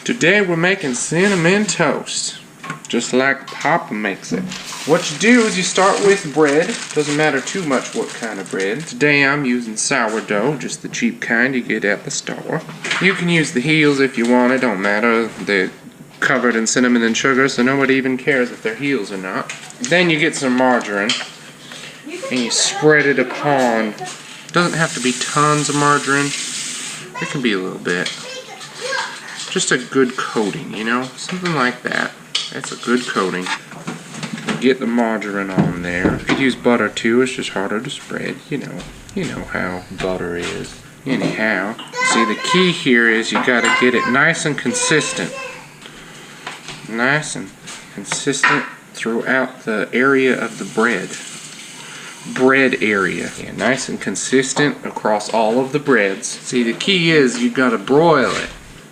Today we're making cinnamon toast, just like Papa makes it. What you do is you start with bread. Doesn't matter too much what kind of bread. Today I'm using sourdough, just the cheap kind you get at the store. You can use the heels if you want, it don't matter. They're covered in cinnamon and sugar, so nobody even cares if they're heels or not. Then you get some margarine, and you spread it upon. Doesn't have to be tons of margarine. It can be a little bit. Just a good coating, you know? Something like that. That's a good coating. Get the margarine on there. You could use butter too, it's just harder to spread. You know how butter is. Anyhow, see, the key here is you gotta get it nice and consistent. Nice and consistent throughout the area of the bread. Bread area. Yeah, nice and consistent across all of the breads. See, the key is you gotta broil it.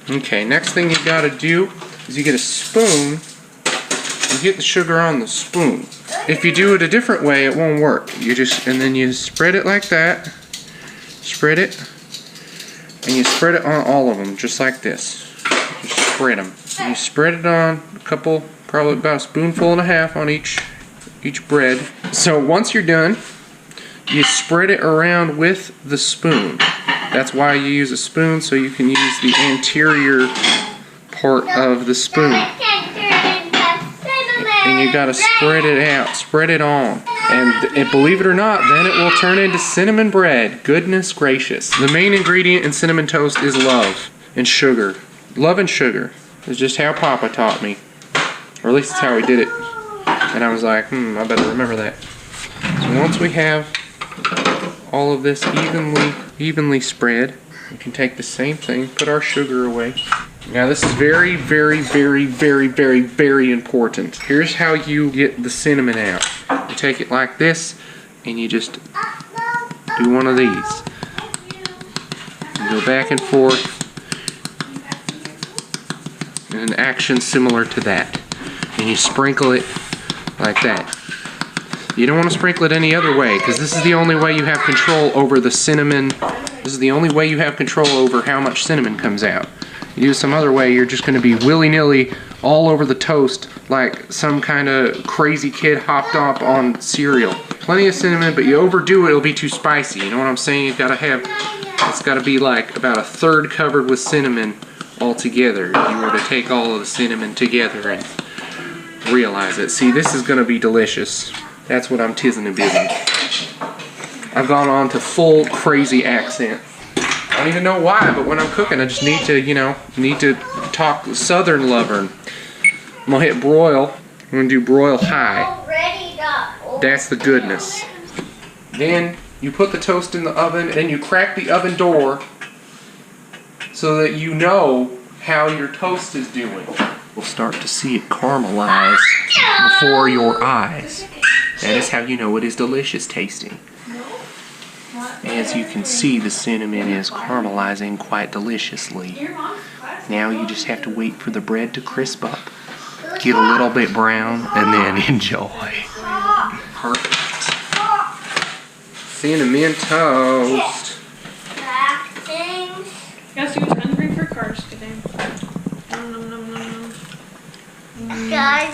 Okay, next thing you gotta do is you get a spoon and get the sugar on the spoon. If you do it a different way, it won't work. And then you spread it like that. Spread it. And you spread it on all of them, just like this. Just spread them. And you spread it on a couple, probably about a spoonful and a half on each bread. So once you're done, you spread it around with the spoon. That's why you use a spoon, so you can use the anterior part of the spoon. And you gotta spread it out, spread it on. And believe it or not, then it will turn into cinnamon bread. Goodness gracious. The main ingredient in cinnamon toast is love and sugar. Love and sugar. It's just how Papa taught me. Or at least it's how he did it. And I was like, I better remember that. So once we have all of this evenly spread, we can take the same thing, put our sugar away. Now this is very, very, very, very, very, very important. Here's how you get the cinnamon out. You take it like this, and you just do one of these. You go back and forth, and an action similar to that. And you sprinkle it like that. You don't want to sprinkle it any other way, because this is the only way you have control over the cinnamon. This is the only way you have control over how much cinnamon comes out. You do some other way, you're just going to be willy-nilly all over the toast like some kind of crazy kid hopped up on cereal. Plenty of cinnamon, but you overdo it, it'll be too spicy. You know what I'm saying? You've got to have, it's got to be like about a third covered with cinnamon altogether. If you were to take all of the cinnamon together and realize it. See, this is going to be delicious. That's what I'm tizzing and bizzing. I've gone on to full crazy accent. I don't even know why, but when I'm cooking, I just need to, talk Southern lovern. I'm gonna hit broil. I'm gonna do broil high. That's the goodness. Then you put the toast in the oven, and you crack the oven door so that you know how your toast is doing. We'll start to see it caramelize before your eyes. That is how you know it is delicious tasting. As you can see, the cinnamon is caramelizing quite deliciously. Now you just have to wait for the bread to crisp up, get a little bit brown, and then enjoy. Perfect. Cinnamon toast. Guess who's hungry for cars today? Guys.